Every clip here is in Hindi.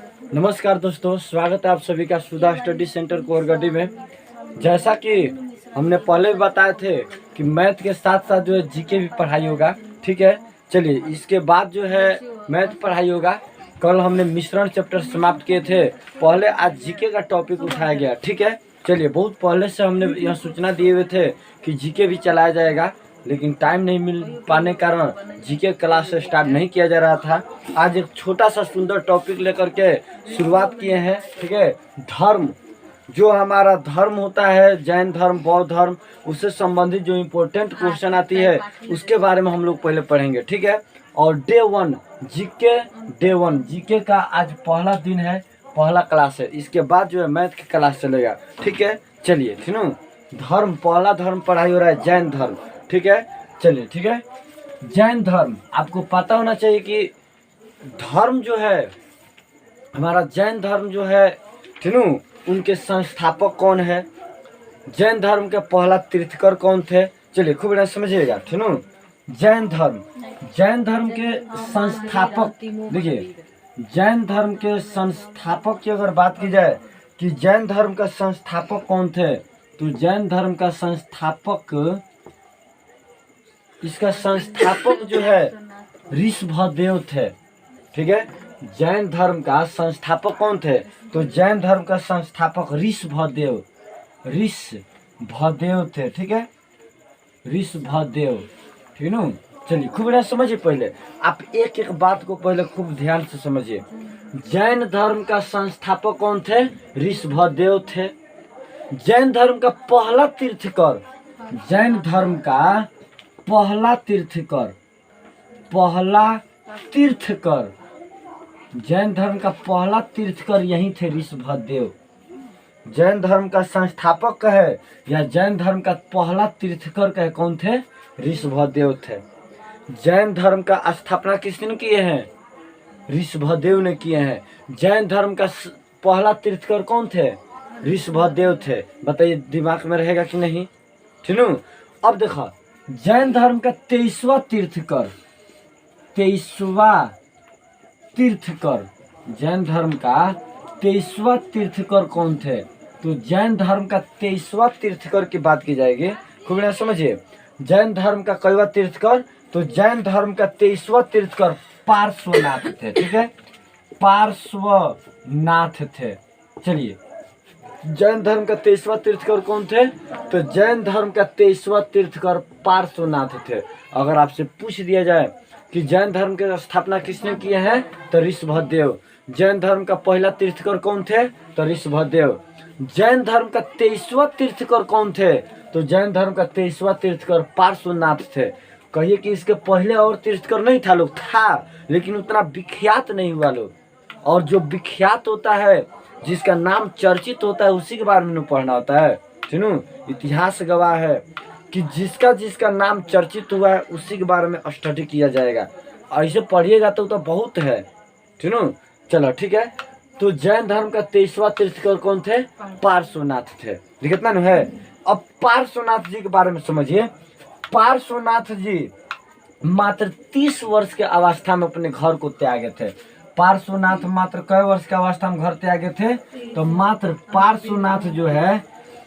नमस्कार दोस्तों, स्वागत है आप सभी का सुधा स्टडी सेंटर कोरगढ़ी में। जैसा कि हमने पहले भी बताए थे कि मैथ के साथ साथ जो है जीके भी पढ़ाई होगा। ठीक है, चलिए इसके बाद जो है मैथ पढ़ाई होगा। कल हमने मिश्रण चैप्टर समाप्त किए थे, पहले आज जीके का टॉपिक उठाया गया। ठीक है, चलिए बहुत पहले से हमने यह सूचना दिए हुए थे कि जीके भी चलाया जाएगा, लेकिन टाइम नहीं मिल पाने कारण जीके क्लास से स्टार्ट नहीं किया जा रहा था। आज एक छोटा सा सुंदर टॉपिक लेकर के शुरुआत किए हैं। ठीक है, धर्म, जो हमारा धर्म होता है, जैन धर्म, बौद्ध धर्म, उससे संबंधित जो इम्पोर्टेंट क्वेश्चन आती है उसके बारे में हम लोग पहले पढ़ेंगे। ठीक है, और डे 1 जीके, डे 1 जीके का आज पहला दिन है, पहला क्लास है। इसके बाद जो है मैथ की क्लास चलेगा। ठीक है, चलिए ठीक है, धर्म, पहला धर्म पढ़ाई हो रहा है जैन धर्म। ठीक है, चलिए ठीक है, जैन धर्म आपको पता होना चाहिए कि धर्म जो है हमारा, जैन धर्म जो है ठीक है, उनके संस्थापक कौन है, जैन धर्म के पहला तीर्थकर कौन थे। चलिए खूब बढ़िया समझिएगा। ठीक है, जैन धर्म, जैन धर्म के संस्थापक, देखिए जैन धर्म के संस्थापक की अगर बात की जाए कि जैन धर्म का संस्थापक कौन थे, तो जैन धर्म का संस्थापक, इसका संस्थापक जो है ऋषभदेव थे। ठीक है, जैन धर्म का संस्थापक कौन थे, तो जैन धर्म का संस्थापक ऋषभदेव, ऋषभदेव थे। ठीक है, ऋषभदेव। ठीक है, चलिए खूब बढ़िया समझिए। पहले आप एक एक बात को पहले खूब ध्यान से समझिए। जैन धर्म का संस्थापक कौन थे, ऋषभदेव थे। जैन धर्म का पहला तीर्थकर, जैन धर्म का पहला तीर्थकर, पहला तीर्थकर, जैन धर्म का पहला तीर्थकर यही थे, ऋषभदेव। जैन धर्म का संस्थापक कहे या जैन धर्म का पहला तीर्थकर कहे, कौन थे, ऋषभदेव थे। जैन धर्म का स्थापना किसने किए हैं, ऋषभदेव ने किए हैं। जैन धर्म का पहला तीर्थकर कौन थे, ऋषभदेव थे। बताइए दिमाग में रहेगा कि नहीं। ठीक है, अब देखो जैन धर्म का 23वां तीर्थकर, 23वां तीर्थकर, जैन धर्म का 23वां तीर्थकर कौन थे, तो जैन धर्म का 23वां तीर्थकर की बात की जाएगी। खूब बढ़िया समझिए, जैन धर्म का कईवां तीर्थकर, तो जैन धर्म का 23वां तीर्थकर पार्श्वनाथ थे। ठीक है, पार्श्वनाथ थे। चलिए जैन धर्म का 23वां तीर्थकर कौन थे, तो जैन धर्म का 23वां तीर्थकर पार्श्वनाथ थे। अगर आपसे पूछ दिया जाए कि जैन धर्म की स्थापना किसने किए हैं, तो ऋषभदेव। जैन धर्म का पहला तीर्थकर कौन थे, तो ऋषभदेव। जैन धर्म का 23वां तीर्थकर कौन थे, तो जैन धर्म का 23वां तीर्थकर पार्श्वनाथ थे। कहिए कि इसके पहले और तीर्थकर नहीं था, लोग था, लेकिन उतना विख्यात नहीं हुआ लोग। और जो विख्यात होता है, जिसका नाम चर्चित होता है, उसी के बारे में पढ़ना होता है। ठीक है, इतिहास गवाह है कि जिसका जिसका नाम चर्चित हुआ है उसी के बारे में स्टडी किया जाएगा। ऐसे पढ़िएगा तो बहुत है। ठीक है, चलो ठीक है, तो जैन धर्म का 23वां तीर्थकर कौन थे, पार्श्वनाथ थे। कितना है। अब पार्श्वनाथ जी के बारे में समझिए। पार्श्वनाथ जी मात्र 30 वर्ष के अवस्था में अपने घर को त्यागे थे। पार्श्वनाथ मात्र कई वर्ष के अवस्था में घर त्यागे थे, तो मात्र पार्श्वनाथ जो है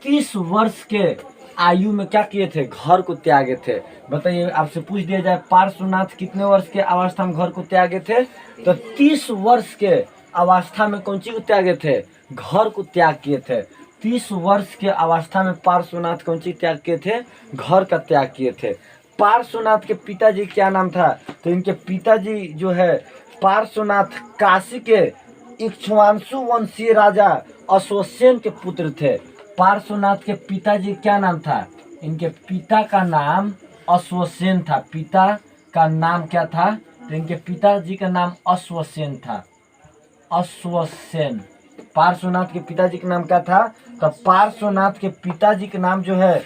30 वर्ष के आयु में क्या किए थे, घर को त्यागे थे। बताइए आपसे पूछ दिया जाए पार्श्वनाथ कितने वर्ष के अवस्था में घर को त्यागे थे, तो 30 वर्ष के अवस्था में कौन चीज को त्यागे थे, घर को त्याग किए थे। 30 वर्ष के अवस्था में पार्श्वनाथ कौन चीज त्याग किए थे, घर का त्याग किए थे। पार्श्वनाथ के पिताजी क्या नाम था, तो इनके पिताजी जो है पार्श्वनाथ काशी के इक्ष्वाकु वंशीय राजा अश्वसेन के पुत्र थे। पार्श्वनाथ के पिताजी क्या नाम था, इनके पिता का नाम अश्वसेन था। पिता का नाम क्या था, तो इनके पिताजी का नाम अश्वसेन था, अश्वसेन। पार्श्वनाथ के पिताजी का नाम क्या था, तो पार्श्वनाथ के पिताजी का नाम जो है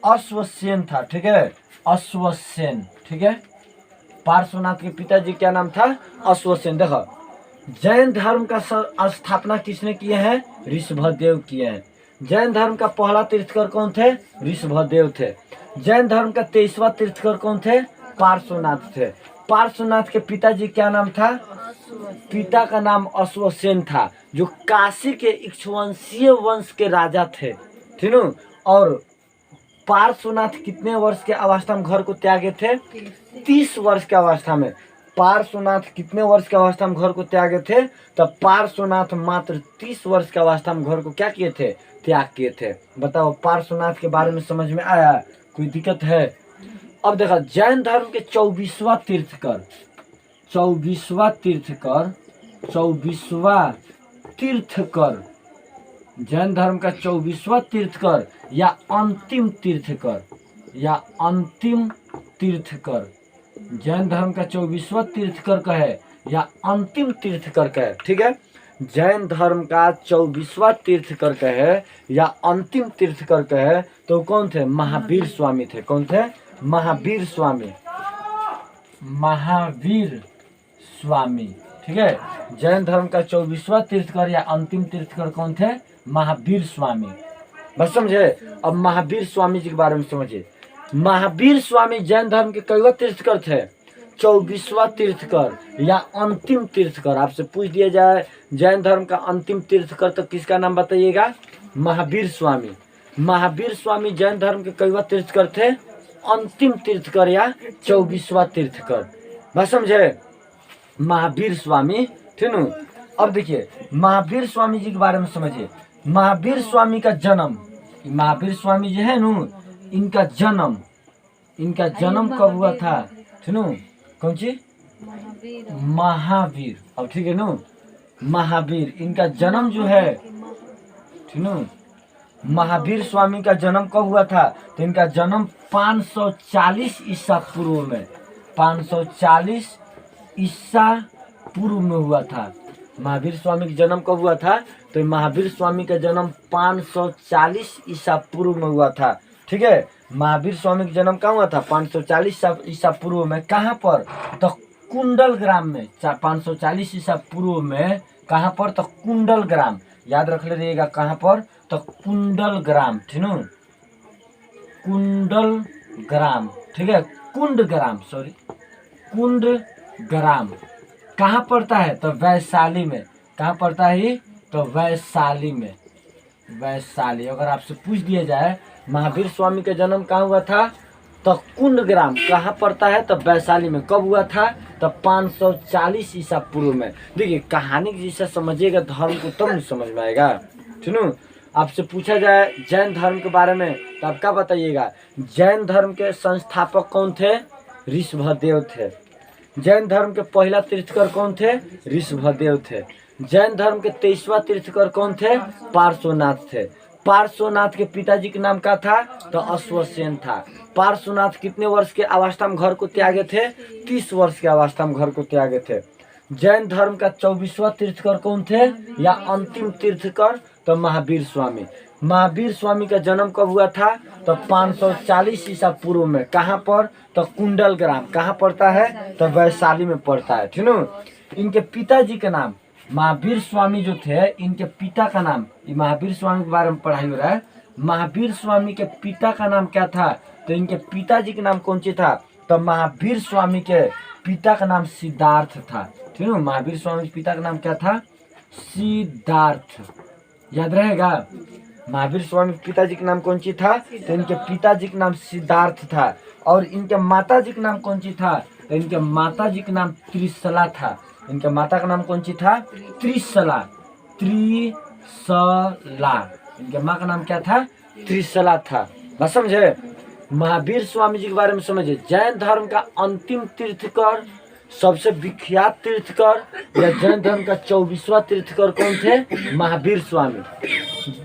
अश्वसेन था। ठीक है, अश्वसेन। ठीक है, पार्श्वनाथ के पिताजी क्या नाम था, अश्वसेन। देखो जैन धर्म का स्थापना किसने किए हैं, ऋषभदेव किए हैं। जैन धर्म का पहला तीर्थकर कौन थे, ऋषभदेव थे। जैन धर्म का 23वां तीर्थकर कौन थे, पार्श्वनाथ थे। पार्श्वनाथ के पिताजी क्या नाम था? पिता का नाम अश्वसेन था, जो काशी के इक्ष्वाकुवंशीय वंश के राजा थे, ठीक है। और पार्श्वनाथ कितने वर्ष के अवस्था में घर को त्यागे थे? 30 वर्ष के अवस्था में। पार्श्वनाथ कितने वर्ष के अवस्था में घर को त्यागे थे? तब पार्श्वनाथ मात्र 30 वर्ष के अवस्था में घर को क्या किए थे? त्याग किए थे। बताओ, पार्श्वनाथ के बारे में समझ में आया? कोई दिक्कत है? अब देखा, जैन धर्म के 24वां तीर्थकर, 24वां तीर्थकर, 24वां तीर्थकर, जैन धर्म का 24वां तीर्थकर या अंतिम तीर्थकर, या अंतिम तीर्थकर, जैन धर्म का 24वां तीर्थकर का है या अंतिम तीर्थकर का है, ठीक है। जैन धर्म का 24वां तीर्थकर का है या अंतिम तीर्थकर का है, तो कौन थे? महावीर स्वामी थे। कौन थे? महावीर स्वामी, महावीर स्वामी, ठीक है। जैन धर्म का 24वां तीर्थकर या अंतिम तीर्थकर कौन थे? महावीर स्वामी। बस समझे? अब महावीर स्वामी जी के बारे में समझिए। महावीर स्वामी जैन धर्म के कईवा तीर्थकर थे? 24वां तीर्थकर या अंतिम तीर्थकर। आपसे पूछ दिया जाए जैन धर्म का अंतिम तीर्थकर, तो किसका नाम बताइएगा? महावीर स्वामी। महावीर स्वामी जैन धर्म के कईवा तीर्थकर थे? अंतिम तीर्थकर या 24वां तीर्थकर। बस समझे? महावीर स्वामी, ठीक है। अब देखिए, महावीर स्वामी जी के बारे में समझिए। महावीर स्वामी का जन्म, महावीर स्वामी जी है नु, इनका जन्म कब हुआ था? ठीक है, कौन सी? महावीर। अब ठीक है नु, महावीर, इनका जन्म जो है, ठीक है, महावीर स्वामी का जन्म कब हुआ था? तो इनका जन्म 540 ईसा पूर्व में, 540 ईसा पूर्व में हुआ था। महावीर स्वामी का जन्म कब हुआ था? तो महावीर स्वामी का जन्म 540 ईसा पूर्व में हुआ था, ठीक है। महावीर स्वामी का जन्म कहाँ हुआ था? 540 ईसा पूर्व में। कहाँ पर? तो कुंडल ग्राम में। 540 ईसा पूर्व में कहाँ पर? तो कुंडल ग्राम। याद रख लीजिएगा, कहाँ पर? तो कुंडल ग्राम, ठीक है, कुंडल ग्राम, ठीक है, कुंड ग्राम, सॉरी, कुंड ग्राम। कहाँ पड़ता है? तो वैशाली में। कहाँ पड़ता है? तो वैशाली में, वैशाली। अगर आपसे पूछ दिया जाए महावीर स्वामी का जन्म कहाँ हुआ था? तो कुंड ग्राम। कहाँ पड़ता है? तो वैशाली में। कब हुआ था? तो 540 ईसा पूर्व में। देखिए, कहानी जैसा समझिएगा धर्म को तब नहीं समझ में आएगा, ठीक है। आपसे पूछा जाए जैन धर्म के बारे में, तो आप क्या बताइएगा? जैन धर्म के संस्थापक कौन थे? ऋषभदेव थे। जैन धर्म के पहला तीर्थकर कौन थे? ऋषभदेव थे। जैन धर्म के 23वां तीर्थकर कौन थे? पार्श्वनाथ थे। पार्श्वनाथ के पिताजी के नाम क्या था? तो अश्वसेन था। पार्श्वनाथ कितने वर्ष के अवस्था में घर को त्यागे थे? 30 वर्ष के अवस्था में घर को त्यागे थे। जैन धर्म का 24वां तीर्थकर कौन थे या अंतिम तीर्थकर? तो महावीर स्वामी। महावीर स्वामी का जन्म कब हुआ था? तो 540 ईसा पूर्व में। कहाँ पर? तो कुंडल ग्राम। कहाँ पड़ता है? तो वैशाली में पड़ता है, ठीक है। इनके पिताजी का नाम, महावीर स्वामी जो थे, इनके पिता का नाम, ये महावीर स्वामी के बारे में पढ़ाई हो रहा है। महावीर स्वामी के पिता का नाम क्या था? तो इनके पिताजी का नाम कौन सी था? तो महावीर स्वामी के पिता का नाम सिद्धार्थ था, ठीक है। महावीर स्वामी के पिता का नाम क्या था? सिद्धार्थ। याद रहेगा? महावीर स्वामी के पिताजी का नाम कौन सी था? तो इनके पिताजी का नाम सिद्धार्थ था। और इनके माताजी का नाम कौन सी था? तो इनके माताजी का नाम त्रिशला था। इनके माता का नाम कौन सी था? त्रिशला, त्रिशला। इनके माँ का नाम क्या था? त्रिशला था। बस समझे? महावीर स्वामी जी के बारे में समझिए। जैन धर्म का अंतिम तीर्थकर, सबसे विख्यात तीर्थकर या जैन धर्म का 24वां तीर्थकर कौन थे? महावीर स्वामी।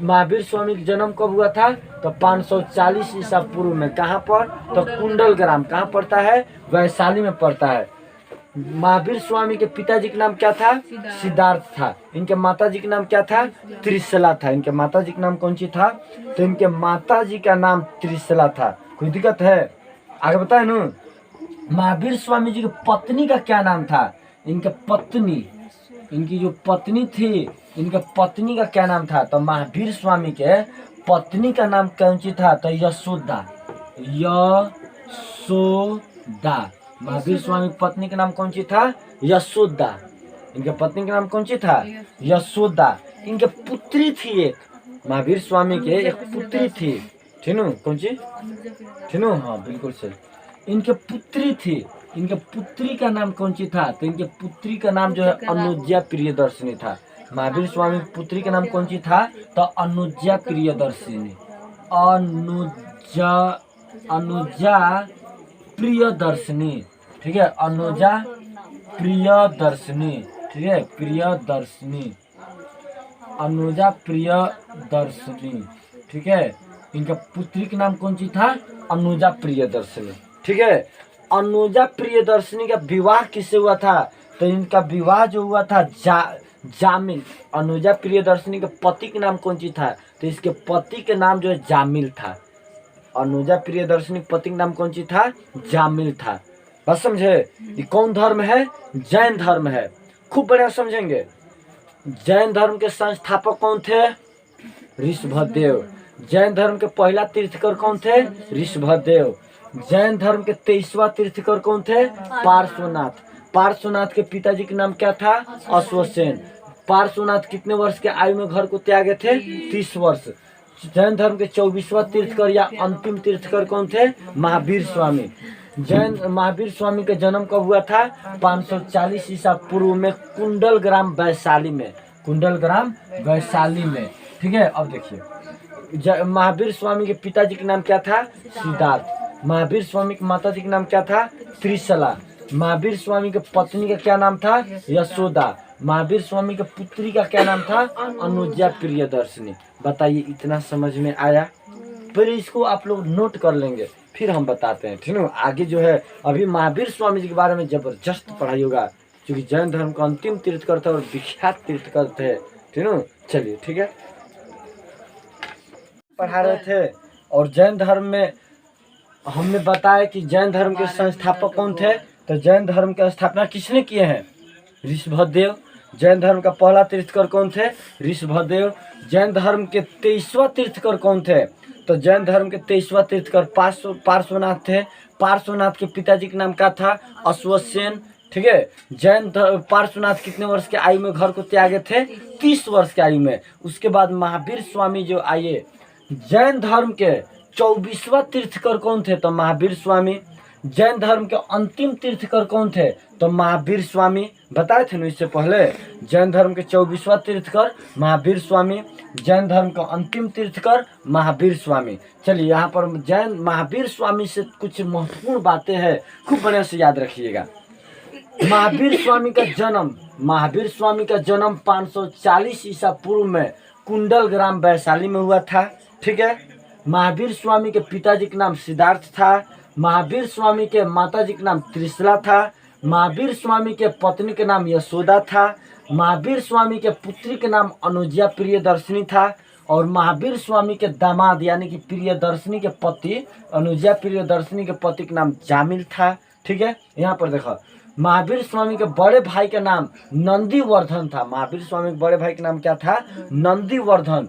महावीर स्वामी का जन्म कब हुआ था? तो 540 ईसा पूर्व में। कहाँ पर? तो कुंडल ग्राम। कहाँ पड़ता है? वैशाली में पड़ता है। महावीर स्वामी के पिताजी का नाम क्या था? सिद्धार्थ था। इनके माताजी का नाम क्या था? त्रिशला था। इनके माताजी का नाम कौन सी था? तो इनके माताजी का नाम त्रिशला था। कोई दिक्कत है? आगे बताए न। महावीर स्वामी जी की पत्नी का क्या नाम था? इनके पत्नी, इनकी जो पत्नी थी, इनके पत्नी का क्या नाम था? तो महावीर स्वामी के पत्नी का नाम कौन सी था? तो यशोदा, यशोदा। महावीर स्वामी की पत्नी का नाम कौन सी था? यशोदा। इनके पत्नी का नाम कौन सी था? यशोदा। इनके पुत्री थी एक, महावीर स्वामी के एक पुत्री थी, ठीनू कौन सी? ठीनू, हाँ बिल्कुल सही। इनके पुत्री थी, इनके पुत्री का नाम कौन सी था? तो इनके पुत्री का नाम जो है अनुज्ञा प्रियदर्शिनी था। महावीर स्वामी की पुत्री का नाम कौन सी था? तो अनुज्ञा प्रियदर्शिनी। अनुजा प्रियदर्शिनी, ठीक है, अनुजा प्रियदर्शिनी, ठीक है, प्रियदर्शिनी, अनुजा प्रियदर्शिनी, ठीक है। इनका पुत्री का नाम कौन सी था? अनुजा प्रियदर्शिनी, ठीक है। अनुजा प्रियदर्शिनी का विवाह किससे हुआ था? तो इनका विवाह जो हुआ था जामिल। अनुजा प्रियदर्शिनी के पति के नाम कौन सी था? तो इसके पति के नाम जो है जामिल था। अनुजा प्रियदर्शिनी पति का नाम कौन सी था? जामिल था। बस समझे? ये कौन धर्म है? जैन धर्म है। खूब बढ़िया समझेंगे। जैन धर्म के संस्थापक कौन थे? ऋषभदेव। जैन धर्म के पहला तीर्थकर कौन थे? ऋषभदेव। जैन धर्म के 23वां तीर्थकर कौन थे? पार्श्वनाथ। पार्श्वनाथ के पिताजी का नाम क्या था? अश्वसेन। पार्श्वनाथ कितने वर्ष के आयु में घर को त्यागे थे? 30 वर्ष। जैन धर्म के 24वां तीर्थकर या अंतिम तीर्थकर कौन थे? महावीर स्वामी। जैन महावीर स्वामी का जन्म कब हुआ था? 540 ईसा पूर्व में कुंडल ग्राम वैशाली में। कुंडल ग्राम वैशाली में, ठीक है। अब देखिए, महावीर स्वामी के पिताजी का नाम क्या था? सिद्धार्थ। महावीर स्वामी की माता जी का नाम क्या था? त्रिशला। महावीर स्वामी के पत्नी का क्या नाम था? यशोदा। महावीर स्वामी के पुत्री का क्या नाम था? अनुजा प्रियदर्शिनी। बताइए, इतना समझ में आया? फिर इसको आप लोग नोट कर लेंगे, फिर हम बताते हैं, ठीक है। आगे जो है अभी महावीर स्वामी जी के बारे में जबरदस्त पढ़ाई होगा, क्योंकि जैन धर्म का अंतिम तीर्थकर थे और विख्यात तीर्थकर थे, ठीक है। चलिए, ठीक है, पढ़ा रहे थे। और जैन धर्म में हमने बताया कि जैन धर्म के संस्थापक कौन थे? तो जैन धर्म की स्थापना किसने किए हैं? ऋषभदेव। जैन धर्म का पहला तीर्थकर कौन थे? ऋषभदेव। जैन धर्म के 23वां तीर्थकर कौन थे? तो जैन धर्म के 23वां तीर्थकर पार्श्वनाथ थे। पार्श्वनाथ के पिताजी का नाम क्या था? अश्वसेन, ठीक है। पार्श्वनाथ कितने वर्ष के आयु में घर को त्यागे थे? 30 वर्ष के आयु में। उसके बाद महावीर स्वामी जो आए। जैन धर्म के 24वां तीर्थकर कौन थे? तो महावीर स्वामी। जैन धर्म के अंतिम तीर्थकर कौन थे? तो महावीर स्वामी। बताए थे ना इससे पहले, जैन धर्म के 24वां तीर्थकर महावीर स्वामी, जैन धर्म का अंतिम तीर्थकर महावीर स्वामी। चलिए, यहाँ पर जैन महावीर स्वामी से कुछ महत्वपूर्ण बातें हैं, खूब बढ़िया से याद रखिएगा। महावीर स्वामी का जन्म 540 ईसा पूर्व में कुंडल ग्राम वैशाली में हुआ था, ठीक है। महावीर स्वामी के पिताजी का नाम सिद्धार्थ था। महावीर स्वामी के माताजी का नाम त्रिशला था। महावीर स्वामी के पत्नी के नाम यशोदा था। महावीर स्वामी के पुत्री के नाम अनुजा प्रियदर्शिनी था। और महावीर स्वामी के दामाद यानी कि प्रियदर्शिनी के पति, अनुजा प्रियदर्शिनी के पति का नाम जामिल था, ठीक है। यहाँ पर देखो, महावीर स्वामी के बड़े भाई का नाम नंदीवर्धन था। महावीर स्वामी के बड़े भाई का नाम क्या था? नंदीवर्धन।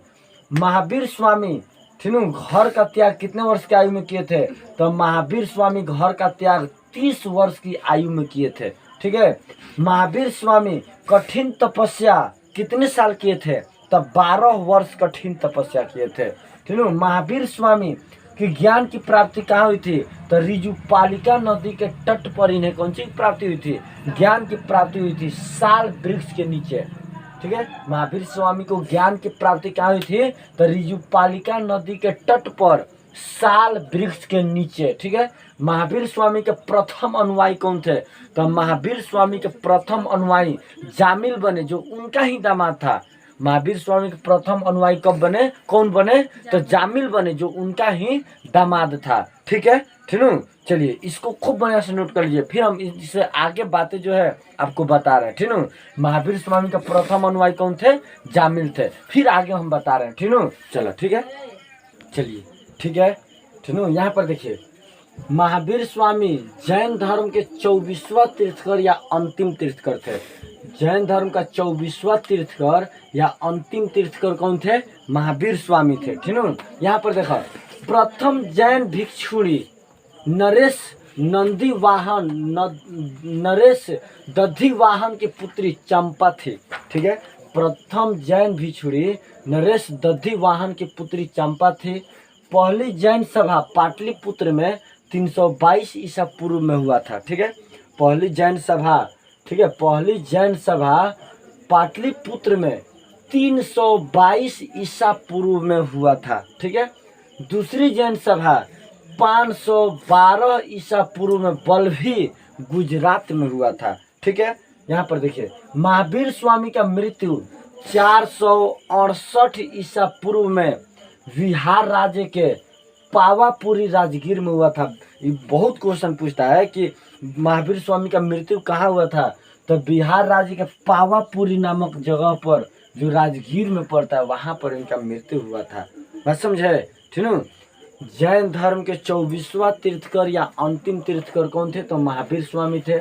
महावीर स्वामी, ठीक है, घर का त्याग कितने वर्ष की आयु में किए थे? तो महावीर स्वामी घर का त्याग 30 वर्ष की आयु में किए थे, ठीक है। महावीर स्वामी कठिन तपस्या कितने साल किए थे? तो 12 वर्ष कठिन तपस्या किए थे, ठीक है। महावीर स्वामी की ज्ञान की प्राप्ति कहाँ हुई थी? तो ऋजुपालिका नदी के तट पर इन्हें कौन सी प्राप्ति हुई थी? ज्ञान की प्राप्ति हुई थी, साल वृक्ष के नीचे, ठीक है। महावीर स्वामी को ज्ञान की प्राप्ति कहाँ हुई थी? तो ऋजुपालिका नदी के तट पर साल वृक्ष के नीचे, ठीक है। महावीर स्वामी के प्रथम अनुयायी कौन थे? तो महावीर स्वामी के प्रथम अनुयायी जामिल बने, जो उनका ही दामाद था। महावीर स्वामी के प्रथम अनुयायी कब बने? कौन बने? तो जामिल बने, जो उनका ही दामाद था, ठीक है, ठीक है। चलिए, इसको खूब बढ़िया से नोट कर लीजिए, फिर हम इससे आगे बातें जो है आपको बता रहे हैं, ठीक है। महावीर स्वामी का प्रथम अनुयायी कौन थे? जामिल थे, फिर आगे हम बता रहे हैं, ठीक है। चलो, ठीक है, चलिए, ठीक है, ठीक है। यहाँ पर देखिए, महावीर स्वामी जैन धर्म के 24वां तीर्थकर या अंतिम तीर्थकर थे। जैन धर्म का 24वां तीर्थकर या अंतिम तीर्थकर कौन थे? महावीर स्वामी थे, ठीक है। यहाँ पर देखो, प्रथम जैन भिक्षुणी नरेश नंदी वाहन नरेश दधि वाहन की पुत्री चंपा थी। ठीक है, प्रथम जैन भिक्षुणी नरेश दधि वाहन की पुत्री चंपा थी। पहली जैन सभा पाटलिपुत्र में 322 ईसा पूर्व में हुआ था। ठीक है, पहली जैन सभा, ठीक है, पहली जैन सभा पाटलिपुत्र में 322 ईसा पूर्व में हुआ था। ठीक है, दूसरी जैन सभा 512 ईसा पूर्व में बल्भी गुजरात में हुआ था। ठीक है, यहाँ पर देखिए महावीर स्वामी का मृत्यु 468 ईसा पूर्व में बिहार राज्य के पावापुरी राजगीर में हुआ था। ये बहुत क्वेश्चन पूछता है कि महावीर स्वामी का मृत्यु कहाँ हुआ था, तो बिहार राज्य के पावापुरी नामक जगह पर जो राजगीर में पड़ता है वहाँ पर इनका मृत्यु हुआ था। बात समझे, ठीक है। जैन धर्म के 24वां तीर्थकर या अंतिम तीर्थकर कौन थे, तो महावीर स्वामी थे।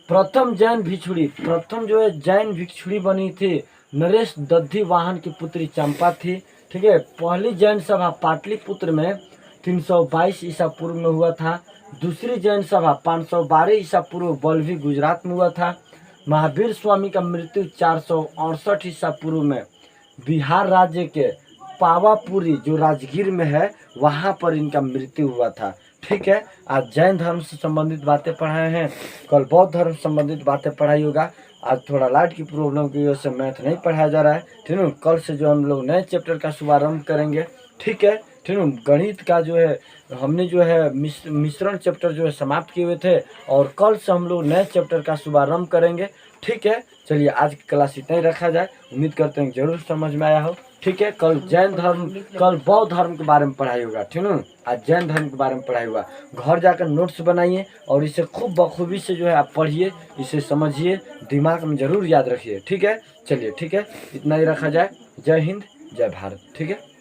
प्रथम जैन भिक्षुणी, प्रथम जो है जैन भिक्षुणी बनी थी नरेश दधि वाहन की पुत्री चंपा थी। ठीक है, पहली जैन सभा पाटलिपुत्र में 322 ईसा पूर्व में हुआ था। दूसरी जैन सभा 512 ईसा पूर्व बल्भी गुजरात में हुआ था। महावीर स्वामी का मृत्यु 468 ईसा पूर्व में बिहार राज्य के पावापुरी जो राजगीर में है वहाँ पर इनका मृत्यु हुआ था। ठीक है, आज जैन धर्म से संबंधित बातें पढ़ाए हैं, कल बौद्ध धर्म से संबंधित बातें पढ़ाई होगा। आज थोड़ा लाइट की प्रॉब्लम की वजह से मैथ नहीं पढ़ाया जा रहा है। ठीक है, कल से जो हम लोग नए चैप्टर का शुभारंभ करेंगे। ठीक है, ठीक है, गणित का जो है हमने जो है मिश्रण चैप्टर जो है समाप्त किए हुए थे और कल से हम लोग नए चैप्टर का शुभारंभ करेंगे। ठीक है, चलिए आज की क्लास इतना ही रखा जाए। उम्मीद करते हैं जरूर समझ में आया हो। ठीक है, कल जैन धर्म, कल बौद्ध धर्म के बारे में पढ़ाई होगा। ठीक है, आज जैन धर्म के बारे में पढ़ाई होगा। घर जाकर नोट्स बनाइए और इसे खूब बखूबी से जो है आप पढ़िए, इसे समझिए, दिमाग में जरूर याद रखिए। ठीक है, चलिए ठीक है, इतना ही रखा जाए। जय हिंद, जय भारत। ठीक है।